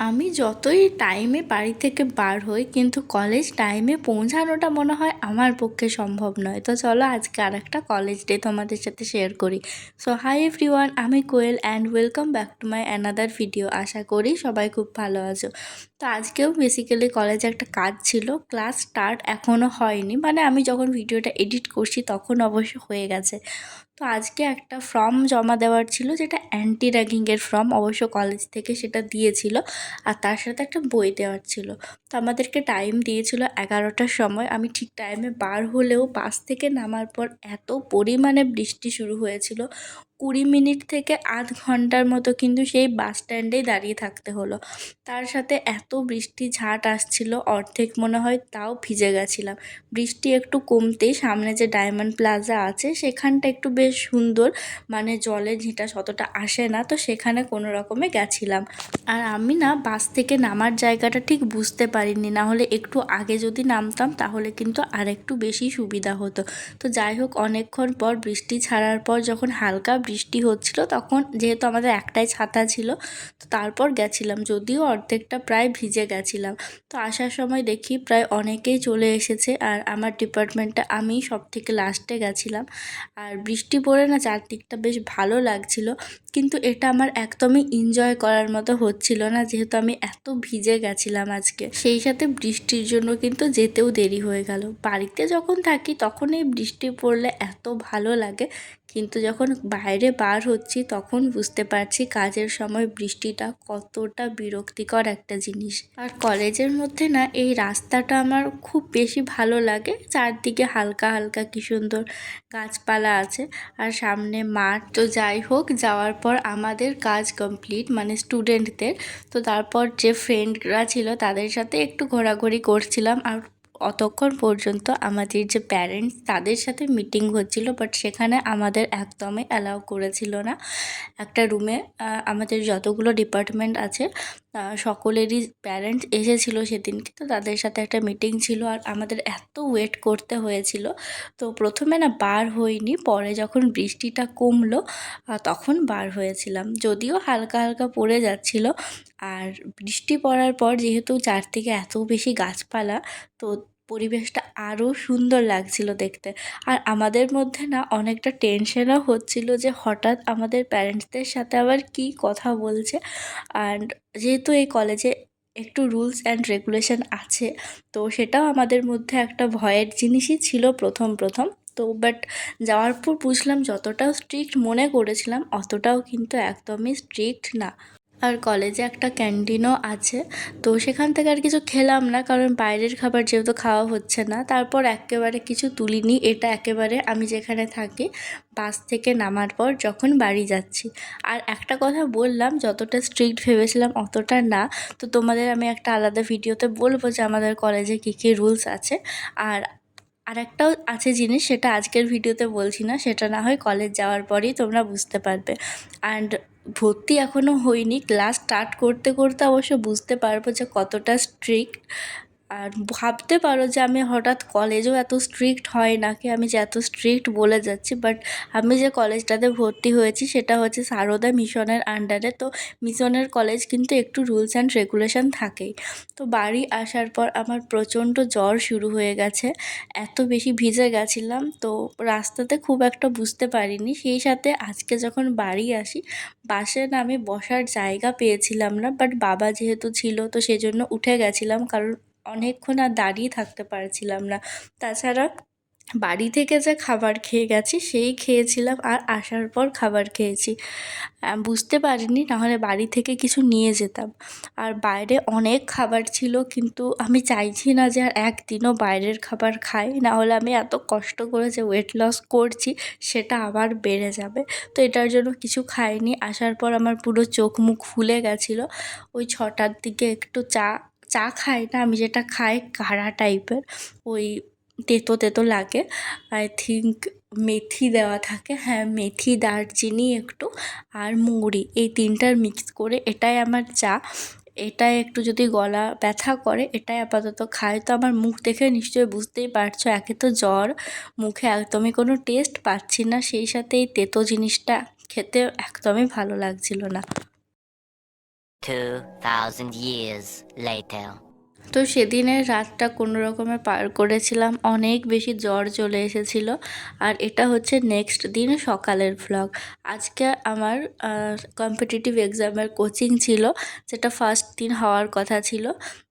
আমি যতই টাইমে বাড়ি থেকে বার হই কিন্তু কলেজ টাইমে পৌঁছানোটা মনে হয় আমার পক্ষে সম্ভব নয়। তো চলো আজকে আর একটা কলেজ ডে তোমাদের সাথে শেয়ার করি। সো হাই এভরিওয়ান, আমি Koel and welcome back to my another video. আশা করি সবাই খুব ভালো আছো। তো আজকেও বেসিক্যালি কলেজে একটা কাজ ছিল, ক্লাস স্টার্ট এখনও হয়নি, মানে আমি যখন ভিডিওটা এডিট করছি তখন অবশ্য হয়ে গেছে। তো আজকে একটা ফর্ম জমা দেওয়ার ছিল, যেটা অ্যান্টি র্যাগিংয়ের ফর্ম, অবশ্য কলেজ থেকে সেটা দিয়েছিল। আর তার সাথে একটা বই দেওয়ার ছিল। তো আমাদেরকে টাইম দিয়েছিল 11টার সময়। আমি ঠিক টাইমে বার হলেও বাস থেকে নামার পর এত পরিমাণে বৃষ্টি শুরু হয়েছিল, 20 মিনিট থেকে আধ ঘন্টার মতো কিন্তু সেই বাস স্ট্যান্ডেই দাঁড়িয়ে থাকতে হলো। তার সাথে এত বৃষ্টি ঝাঁট আসছিল, অর্ধেক মনে হয় তাও ভিজে গেছিলাম। বৃষ্টি একটু কমতেই সামনে যে ডায়মন্ড প্লাজা আছে সেখানটা একটু বেশ সুন্দর, মানে জলের ঝিঁটা অতটা আসে না, তো সেখানে কোনো রকমে গেছিলাম। আর আমি না বাস থেকে নামার জায়গাটা ঠিক বুঝতে পারিনি, না হলে একটু আগে যদি নামতাম তাহলে কিন্তু আর একটু বেশি সুবিধা হতো। তো যাই হোক, অনেকক্ষণ পর বৃষ্টি ছাড়ার পর যখন হালকা বৃষ্টি হচ্ছিল তখন যেহেতু আমাদের একটাই ছাতা ছিল, তো তারপর গেছিলাম, যদিও অর্ধেকটা প্রায় ভিজে গেছিলাম। তো আসার সময় দেখি প্রায় অনেকেই চলে এসেছে, আর আমার ডিপার্টমেন্টটা আমি সব থেকে লাস্টে গেছিলাম। আর বৃষ্টি পড়ে না চারদিকটা বেশ ভালো লাগছিল, কিন্তু এটা আমার একদমই এনজয় করার মতো হচ্ছিল না, যেহেতু আমি এত ভিজে গেছিলাম আজকে। সেই সাথে বৃষ্টির জন্য কিন্তু যেতেও দেরি হয়ে গেল। বাড়িতে যখন থাকি তখন এই বৃষ্টি পড়লে এত ভালো লাগে, কিন্তু যখন বাইরে বার হচ্ছি তখন বুঝতে পারছি কাজের সময় বৃষ্টিটা কতটা বিরক্তিকর একটা জিনিস। আর কলেজের মধ্যে না এই রাস্তাটা আমার খুব বেশি ভালো লাগে, চারদিকে হালকা হালকা কি সুন্দর গাছপালা আছে, আর সামনে মাঠ। তো যাই হোক, যাওয়ার পর আমাদের কাজ কমপ্লিট, মানে স্টুডেন্টদের। তো তারপর যে ফ্রেন্ডরা ছিল তাদের সাথে একটু ঘোরাঘুরি করছিলাম, আর অতক্ষণ পর্যন্ত আমাদের যে প্যারেন্টস তাদের সাথে মিটিং হচ্ছিল, বাট সেখানে আমাদের একদমই অ্যালাউ করেছিল না। একটা রুমে আমাদের যতগুলো ডিপার্টমেন্ট আছে সকলেরই প্যারেন্টস এসেছিলো সেদিনকে, তো তাদের সাথে একটা মিটিং ছিল, আর আমাদের এত ওয়েট করতে হয়েছিল। তো প্রথমে না বার হইনি, পরে যখন বৃষ্টিটা কমলো তখন বার হয়েছিলাম, যদিও হালকা হালকা পড়ে যাচ্ছিল। আর বৃষ্টি পড়ার পর যেহেতু চারদিকে এত বেশি গাছপালা, তো পরিবেশটা আরও সুন্দর লাগছিল দেখতে। আর আমাদের মধ্যে না অনেকটা টেনশনও হচ্ছিল যে হঠাৎ আমাদের প্যারেন্টসদের সাথে আবার কী কথা বলছে। অ্যান্ড যেহেতু এই কলেজে একটু রুলস অ্যান্ড রেগুলেশন আছে, তো সেটাও আমাদের মধ্যে একটা ভয়ের জিনিসই ছিল প্রথম প্রথম। তো বাট যাওয়ার পর বুঝলাম যতটাও স্ট্রিক্ট মনে করেছিলাম অতটাও কিন্তু একদমই স্ট্রিক্ট না। আর কলেজে একটা ক্যান্টিনও আছে, তো সেখান থেকে আর কিছু খেলাম না, কারণ বাইরের খাবার যেহেতু খাওয়া হচ্ছে না। তারপর একেবারে কিছু তুলিনি, এটা একেবারে আমি যেখানে থাকি বাস থেকে নামার পর যখন বাড়ি যাচ্ছি। আর একটা কথা বললাম, যতটা স্ট্রিক্ট ভেবেছিলাম অতটা না। তো তোমাদের আমি একটা আলাদা ভিডিওতে বলবো যে আমাদের কলেজে কী কী রুলস আছে। আর আরেকটাও আছে জিনিস, সেটা আজকের ভিডিওতে বলছি না, সেটা না হয় কলেজ যাওয়ার পরেই তোমরা বুঝতে পারবে। অ্যান্ড ভর্তি এখনও হইনি, ক্লাস স্টার্ট করতে করতে অবশ্য বুঝতে পারবো যে কতটা স্ট্রিক্ট। আর ভাবতে পারো যে আমি হঠাৎ কলেজও এত স্ট্রিক্ট হয় নাকি, আমি যে এত স্ট্রিক্ট বলে যাচ্ছি, বাট আমি যে কলেজটাতে ভর্তি হয়েছি সেটা হচ্ছে সারদা মিশনের আন্ডারে। তো মিশনের কলেজ কিন্তু একটু রুলস অ্যান্ড রেগুলেশন থাকেই। তো বাড়ি আসার পর আমার প্রচণ্ড জ্বর শুরু হয়ে গেছে, এত বেশি ভিজে গেছিলাম, তো রাস্তাতে খুব একটা বুঝতে পারিনি। সেই সাথে আজকে যখন বাড়ি আসি বাসে না আমি বসার জায়গা পেয়েছিলাম না, বাট বাবা যেহেতু ছিল তো সেজন্য উঠে গেছিলাম, কারণ অনেকক্ষণ আর দাঁড়িয়ে থাকতে পারছিলাম না। তাছাড়া বাড়ি থেকে যে খাবার খেয়ে গেছি সেই খেয়েছিলাম, আর আসার পর খাবার খেয়েছি। বুঝতে পারিনি, নাহলে বাড়ি থেকে কিছু নিয়ে যেতাম। আর বাইরে অনেক খাবার ছিল, কিন্তু আমি চাইছি না যে আর একদিনও বাইরের খাবার খাই, নাহলে আমি এত কষ্ট করে যে ওয়েট লস করছি সেটা আবার বেড়ে যাবে। তো এটার জন্য কিছু খাইনি। আসার পর আমার পুরো চোখ মুখ ফুলে গেছিলো। ওই 6টার দিকে একটু চা চা খাই না, আমি যেটা খাই কাঢ়া টাইপের, ওই তেতো তেতো লাগে। আই থিঙ্ক মেথি দেওয়া থাকে, হ্যাঁ মেথি, দারচিনি একটু, আর মৌরি, এই তিনটার মিক্স করে এটাই আমার চা। এটাই একটু যদি গলা ব্যথা করে এটাই আপাতত খাই। তো আমার মুখ দেখে নিশ্চয়ই বুঝতেই পারছো, একে তো জ্বর, মুখে একদমই কোনো টেস্ট পাচ্ছি না, সেই সাথে এই তেতো জিনিসটা খেতে একদমই ভালো লাগছিল না। 2,000 years later. তো সেদিনের রাতটা কোনো রকমে পার করেছিলাম, অনেক বেশি জ্বর চলে এসেছিল। আর এটা হচ্ছে নেক্সট দিন সকালের ভ্লগ। আজকে আমার কম্পিটিটিভ এক্সামের কোচিং ছিল, যেটা ফার্স্ট দিন হওয়ার কথা ছিল।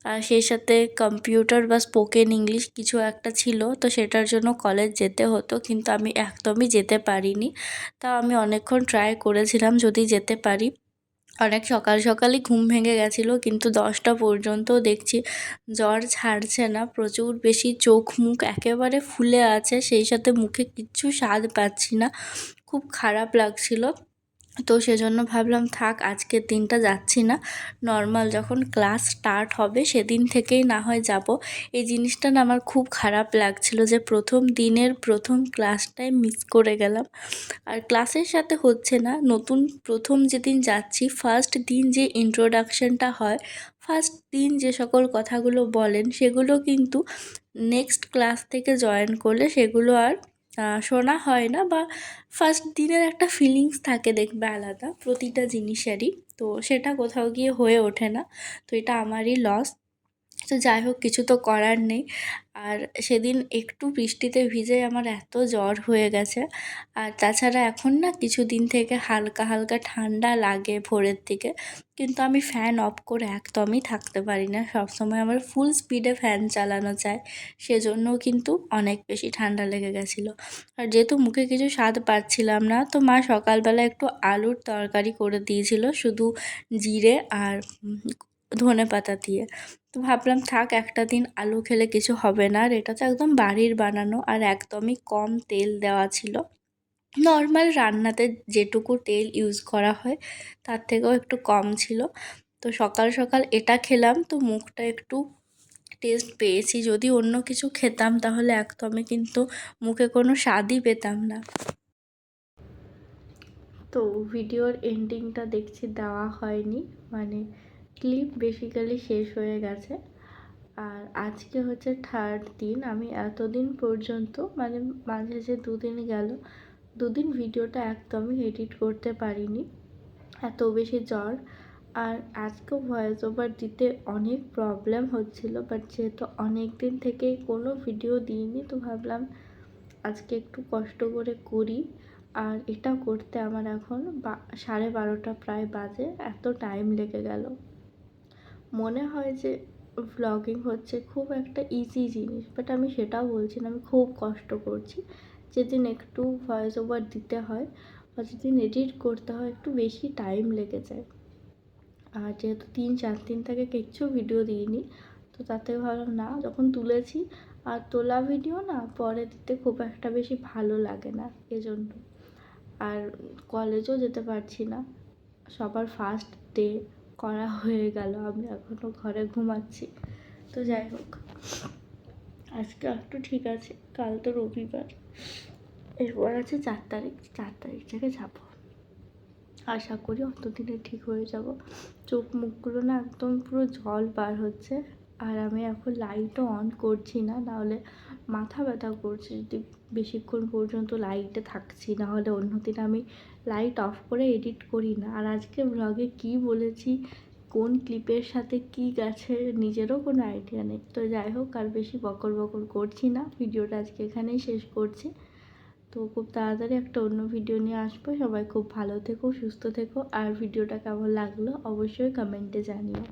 আর সেই সাথে কম্পিউটার বা স্পোকেন ইংলিশ কিছু একটা ছিল, তো সেটার জন্য কলেজ যেতে হতো, কিন্তু আমি একদমই যেতে পারিনি। তাও আমি অনেকক্ষণ ট্রাই করেছিলাম যদি যেতে পারি। অনেক সকাল সকালই ঘুম ভেঙে গেছিলো, কিন্তু 10টা পর্যন্তও দেখছি জ্বর ছাড়ছে না। প্রচুর বেশি চোখ মুখ একেবারে ফুলে আছে, সেই সাথে মুখে কিচ্ছু স্বাদ পাচ্ছি না, খুব খারাপ লাগছিল। তো সেজন্য ভাবলাম থাক, আজকের দিনটা যাচ্ছি না, নর্মাল যখন ক্লাস স্টার্ট হবে সেদিন থেকেই না হয় যাব। এই জিনিসটা না আমার খুব খারাপ লাগছিল যে প্রথম দিনের প্রথম ক্লাসটাই মিস করে গেলাম। আর ক্লাসের সাথে হচ্ছে না, নতুন প্রথম যেদিন যাচ্ছি ফার্স্ট দিন যে ইন্ট্রোডাকশনটা হয়, ফার্স্ট দিন যে সকল কথাগুলো বলেন সেগুলো কিন্তু নেক্সট ক্লাস থেকে জয়েন করলে সেগুলো আর শোনা হয় না, বা ফার্স্ট দিনের একটা ফিলিংস থাকে দেখবে আলাদা প্রতিটা জিনিসেরই, তো সেটা কোথাও গিয়ে হয়ে ওঠে না। তো এটা আমারই লস। তো যাই হোক, কিছু তো করার নেই। আর সেদিন একটু বৃষ্টিতে ভিজে আমার এত জ্বর হয়ে গেছে। আর তাছাড়া এখন না কিছুদিন থেকে হালকা হালকা ঠান্ডা লাগে ভোরের দিকে, কিন্তু আমি ফ্যান অফ করে একদমই থাকতে পারি না, সবসময় আমার ফুল স্পিডে ফ্যান চালানো চাই। সেজন্য কিন্তু অনেক বেশি ঠান্ডা লেগে গেছিলো। আর যেহেতু মুখে কিছু স্বাদ পাচ্ছিলাম না, তো মা সকালবেলা একটু আলুর তরকারি করে দিয়েছিল, শুধু জিরে আর ধনেপাতা দিয়ে। তো ভাবলাম থাক, একটা দিন আলু খেলে কিছু হবে না। আর এটা তো একদম বাড়ির বানানো, আর একদমই কম তেল দেওয়া ছিল। নর্মাল রান্নাতে যেটুকু তেল ইউজ করা হয় তার থেকেও একটু কম ছিল। তো সকাল সকাল এটা খেলাম, তো মুখটা একটু টেস্ট পেয়েছি। যদি অন্য কিছু খেতাম তাহলে একদমই কিন্তু মুখে কোনো স্বাদই পেতাম না। তো ভিডিওর এন্ডিংটা দেখছি দেওয়া হয়নি, মানে ক্লিপ বেসিক্যালি শেষ হয়ে গেছে। আর আজকে হচ্ছে থার্ড দিন। আমি এতদিন পর্যন্ত মানে মাঝে যে দুদিন গেল, দুদিন ভিডিওটা একদমই এডিট করতে পারিনি, এত বেশি জ্বর। আর আজকেও ভয়েস ওভার দিতে অনেক প্রবলেম হচ্ছিল, বাট যেহেতু অনেক দিন থেকেই কোনো ভিডিও দিইনি, তো ভাবলাম আজকে একটু কষ্ট করে করি। আর এটা করতে আমার এখন 12:30 প্রায় বাজে, এত টাইম লেগে গেল। মনে হয় যে ভ্লগিং হচ্ছে খুব একটা ইজি জিনিস, বাট আমি সেটাও বলছি না, আমি খুব কষ্ট করছি। যেদিন একটু ভয়েস ওভার দিতে হয় বা যেদিন এডিট করতে হয় একটু বেশি টাইম লেগে যায়। আর যেহেতু 3-4 দিন থেকে কিচ্ছু ভিডিও দিইনি, তো তাতে ভাবলাম না, যখন তুলেছি আর তোলা ভিডিও না পরে দিতে খুব একটা বেশি ভালো লাগে না, এজন্য। আর কলেজও যেতে পারছি না, সবার ফার্স্ট ডে করা হয়ে গেল, আমি এখনও ঘরে ঘুমাচ্ছি। তো যাই হোক, আজকে একটু ঠিক আছে, কাল তো রবিবার, এরপর আছে 4 তারিখ, 4 তারিখ থেকে যাবো। আশা করি অতদিনে ঠিক হয়ে যাব। চোখ মুখগুলো না একদম পুরো জল বার হচ্ছে। আর আমি এখন লাইটও অন করছি না, নাহলে মাথা ব্যথা করছে যদি বেশিক্ষণ পর্যন্ত লাইটে থাকছি। নাহলে অন্যদিন আমি লাইট অফ করে এডিট করি না। আর আজকে ব্লগে কী বলেছি, কোন ক্লিপের সাথে কী গেছে নিজেরও কোনো আইডিয়া নেই। তো যাই হোক, আর বেশি বকর বকর করছি না, ভিডিওটা আজকে এখানেই শেষ করছি। তো খুব তাড়াতাড়ি একটা অন্য ভিডিও নিয়ে আসবো। সবাই খুব ভালো থেকো, সুস্থ থেকো। আর ভিডিওটা কেমন লাগলো অবশ্যই কমেন্টে জানিও।